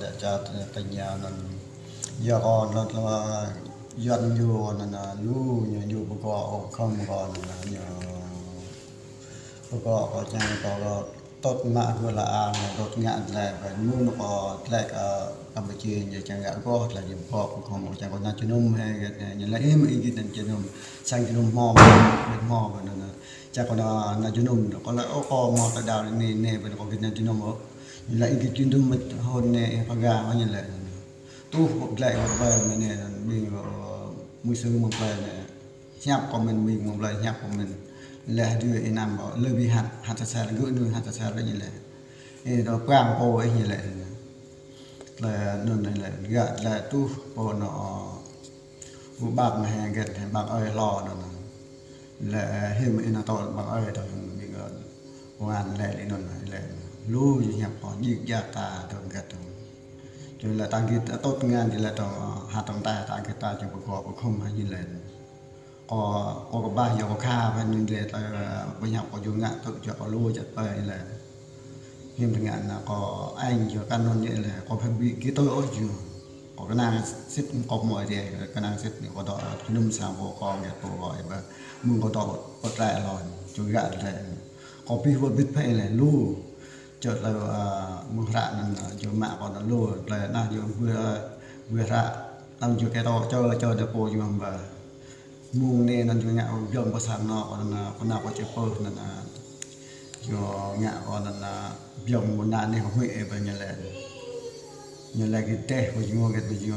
để cho tình nhà nó giờ còn nó dân vô là lu nhiều có không còn là nhiều có chẳng có tốt mà vừa là tốt ngạn là phải mua có lại Campuchia như chẳng hạn có là dùng có còn một chẳng còn là chân hay như là em ý cái chân sang chân mò bên mò và nó chẳng còn là chân có là có mò tại đào này này và có cái chân ở như là cái chân mình hôn này và gà như là tu một lại một bài này mình mua sắm một bài này nhạc của mình một bài nhạc của mình là đưa em nằm ở lời bi hạt hạt xa là gửi nuôi hạt xa là như là nó quang cô ấy như là nôn này là gạt là tu cô nó bạc mà hàng gạt bạc ơi lo nó là hiểm nó to bạc ơi thôi mình hoàn lệ nó là lưu nhập có nhiều gia ta đồng gạt rồi là tăng cái tốt ngang thì là hạt trong ta tăng cái ta cho có không hay như là có ba giờ có kha và những đề tại bây giờ có dùng ngạn tự cho có lua chặt bài là nhưng thằng ngạn là có anh cho căn non như là có phải bị cái tôi ối chưa có cái nàng xích có mọi đề cái nàng xích có đó nôm sao có con cái tổ gọi và mừng có đó có lại rồi cho gạn lại có pi vô biết phải là lu chợt là mừng rạ là cho mạng còn là lu là na cho vừa rạ làm cho cái đó cho được cô cho và mùng này là cho ngạo dòng có sản nọ còn nào có chế phơ là cho ngạo còn là dòng một nạn này không huệ và như là cái tê của chúng cái bây giờ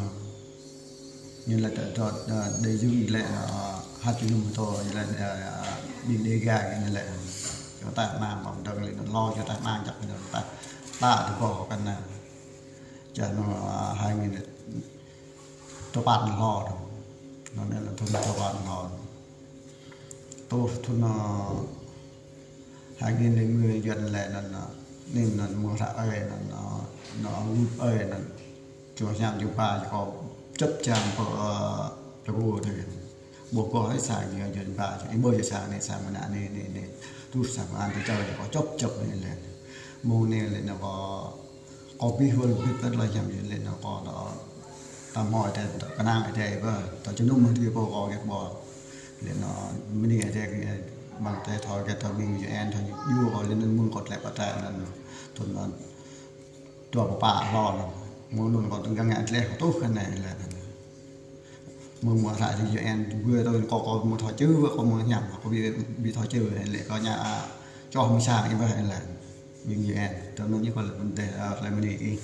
như là trọt để dùng lại hạt chú nung thôi như là bị đê gà như là cho ta mang bằng đồng lại nó lo cho ta mang chắc là ta thì có cái nào cho nó 2000 cho bạn lo rồi nó nên là thun cho bạn lo tôi thun nó 2000 người dân lại là nên là mua ra ơi là nó ơi là cho nhang cho bà có chấp chàng của cho bố thì bố có hết xài nhiều dân bà cho bố giờ sáng này sáng mà này tu sáng ăn thì chơi có chốc này là mô này là nó có bí hơn biết rất là nhầm như lên nó có đó ta mọi thế cái năng ở đây và ta cho nung thì cô có cái bò để nó mình ở đây bằng tay thôi cái thằng mình anh thôi yêu rồi lên muốn cột lại bắt tay là thuần nó cho bà lo là muốn luôn còn từng cái ngàn lẻ tốt cái này là muốn mua lại thì anh vừa tôi có một thỏi chữ vừa có một nhầm có bị thỏi chữ này lại có nhà cho mình sang như vậy là mình anh tôi nói như còn là vấn đề là mình đi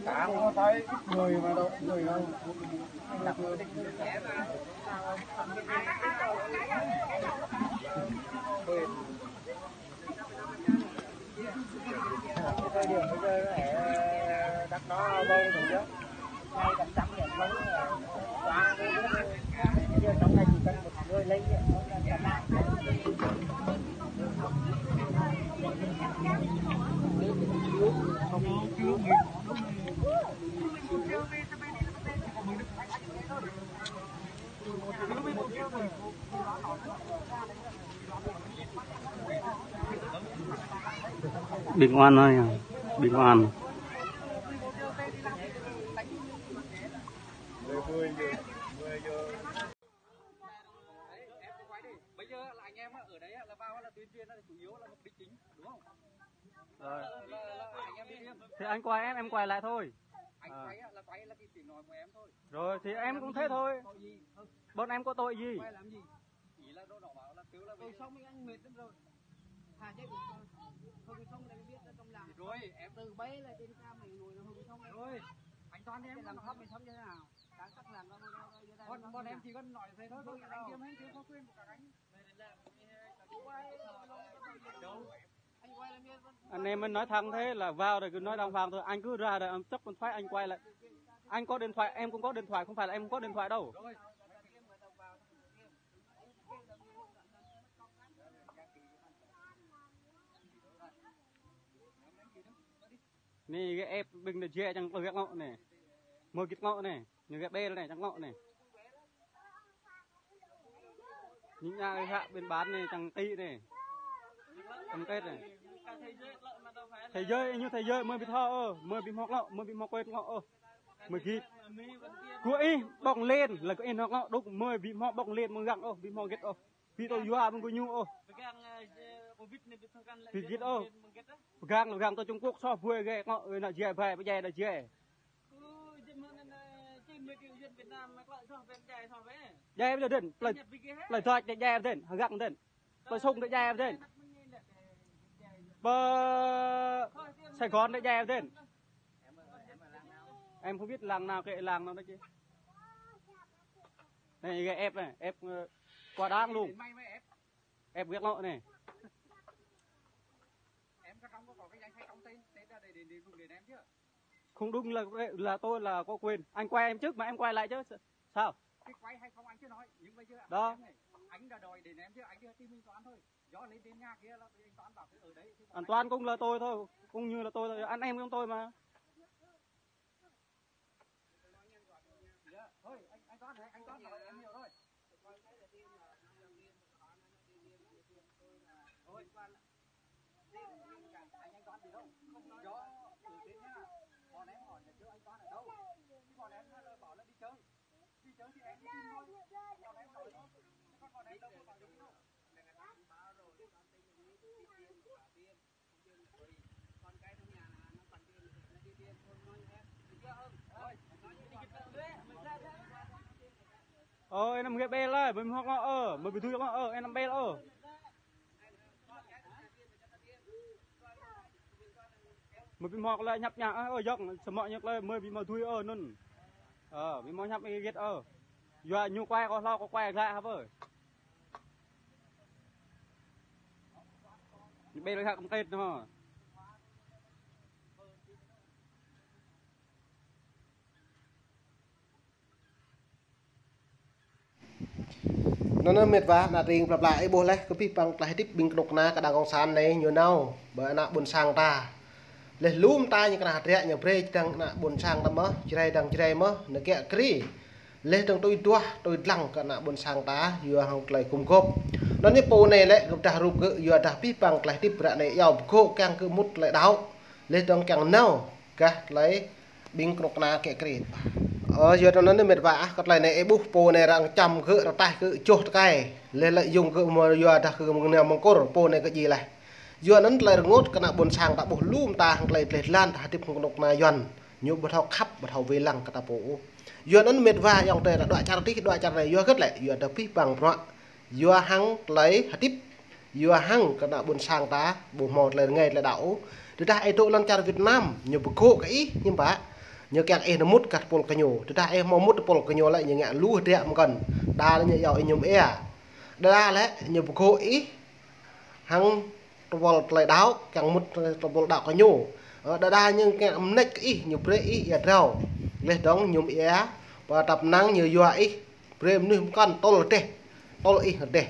cả không thấy người mà đâu người đâu đặt người đi thời điểm bây giờ ở đặt nó bông rồi chứ ngay đặt chấm để bông quá bây giờ trong này chỉ cần một người lấy bình oan thôi bình oan bây giờ là anh em ở đấy là vào là tuyên truyền là chủ yếu là mục đích chính đúng không? Rồi. Là anh em đi riêng. Thì anh quay em quay lại thôi. Anh quay là cái tiếng nói của em thôi. Rồi thì em cũng thế thôi. Bọn em có tội gì? Quay làm gì? Ý là nó bảo là kêu là về xong anh mệt lắm rồi. Thả chạy không bị xong này biết là trong làng. Rồi em từ bấy là trên cam này ngồi nó không bị xong rồi. Anh Toàn em làm thấp mình xong như thế nào? Các làm nó bọn em chỉ cần nói thế thôi thôi anh kiếm anh có quyền của các anh. Anh em mình nói thẳng thế là vào rồi cứ nói đàng hoàng thôi, anh cứ ra rồi chắc con phải anh quay lại. Anh có điện thoại, em cũng có điện thoại, không phải là em không có điện thoại đâu. Nè cái ép bình là dễ chẳng được ngọ này. Một cái ngọ này, như cái bê này chẳng ngọ này. những nhà khác bên bán này chẳng tí này cầm kết này thầy dơi như thầy dơi mới bị thọ mới bị mọc lọ mới bị mọc quên ngọ mới ghi của ý bọng lên là cái nó ngọ đúc mới bị mọc bọng lên mới gặng bị mọc kết vì tôi vừa bên tôi nhu vì kết gang tôi Trung Quốc so vui ghê ngọ là dễ về bây giờ là dễ dây bây giờ đến lời thoại để dây đến gặng đến tôi sung để dây đến bờ Sài Gòn để dây đến em không biết làng nào kệ làng nào đấy chứ này cái ép này ép quả đáng luôn ép ghét lọ này không đúng là tôi là có quyền anh quay em trước mà em quay lại chứ sao cái quay hay không anh chưa nói nhưng bây giờ đó anh đã đòi đến em chứ anh chưa tìm minh toán thôi do lấy đến nhà kia là anh toán bảo ở đấy anh toán cũng là tôi thôi cũng như là tôi thôi anh em trong tôi mà thôi anh toán nói em hiểu rồi thôi anh toán gì đâu không nói do từ đến nhá bọn em hỏi là chưa anh toán ở đâu bọn em bảo là đi chơi thì em đi tìm thôi bọn em nói thôi chứ còn em đâu có bảo đúng đâu con cái trong nhà nó còn tiền nó đi tiền thôi nói em chưa hơn thôi nói như đi kịp đấy mình ra em làm cái bê lại mình hoặc là mình bị thui nó em làm bê là mình bị mọc lại nhấp nhạc dọc sầm mọi nhắc lại mới bị mà thui nôn bị mọc nhấp cái ghét giờ nhu quay có lo có quay lại hả ơi bê lại không tên nữa nó mệt vả là riêng lặp lại bố lấy có biết bằng lại tiếp bình độc na cả đàng con sàn này nhiều nào bởi nạ buồn sang ta lên lúm ta như cái hạt rẻ nhiều pre đang nạ buồn sang ta mớ chơi mớ nó kẹt kri lên trong tôi lăng cả nạ buồn sang ta vừa học lại cùng cốp nó như po này lại gặp ta rụp cự vừa ta biết bằng lại tiếp rạ này giàu cô càng cứ mút lại đau lên trong càng nâu cả lấy bình độc na kẹt kri giờ trong nó mệt vả cái này này bút po này rằng chầm cứ tay cứ chốt cái lên lại dùng cứ mà giờ ta cứ một nẻo một cột po này cái gì này giờ nó lại ngốt cái nào buồn sang ta bút lùm ta lại lan ta tiếp một độc này dần nhục bút thao khắp bút thao về lăng cái ta bộ giờ nó mệt vả dòng tề là đoạn chặt này giờ cất lại giờ ta pí bằng nó giờ hăng lấy tiếp giờ hăng cái nào buồn sang ta bộ một là ngày là đảo thứ ta ai tụ lan chặt Việt Nam nhiều bút khô cái nhưng bà nhớ các em nó mút cắt pol cái nhổ thứ ta em mau mút pol cái nhổ lại như ngạn lú hết mà cần đa là như giàu em nhôm đa là nhiều cô ý hăng pol lại đáo càng mút pol đạo cái nhổ đa nhưng cái nách ý nhiều pre ý ở đâu lên đó nhôm và tập năng nhiều dọa ý pre nuôi con to ý hết đây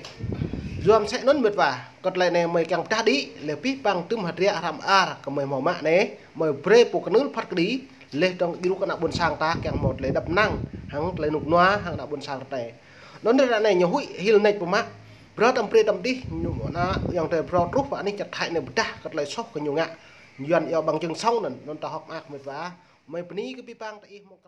zoom sẽ nón mệt vả còn lại này mày càng ta đi là biết bằng tüm hạt rẻ làm còn mày mỏ mạ này mày pre bộ cái nước phát cái đi lên trong đi lúc các buồn sang ta càng một lấy đập năng hắn lấy nục noa hàng đạo buồn sang này nó này nhiều hụi hill này của má pro tâm pre tâm đi nó dòng thời pro rút và anh chặt hại này bứt ta cắt lấy sốc cái nhiều ngạ dần yêu bằng chân sông này nó ta học ác mệt vả mày ní cái pi bang tại một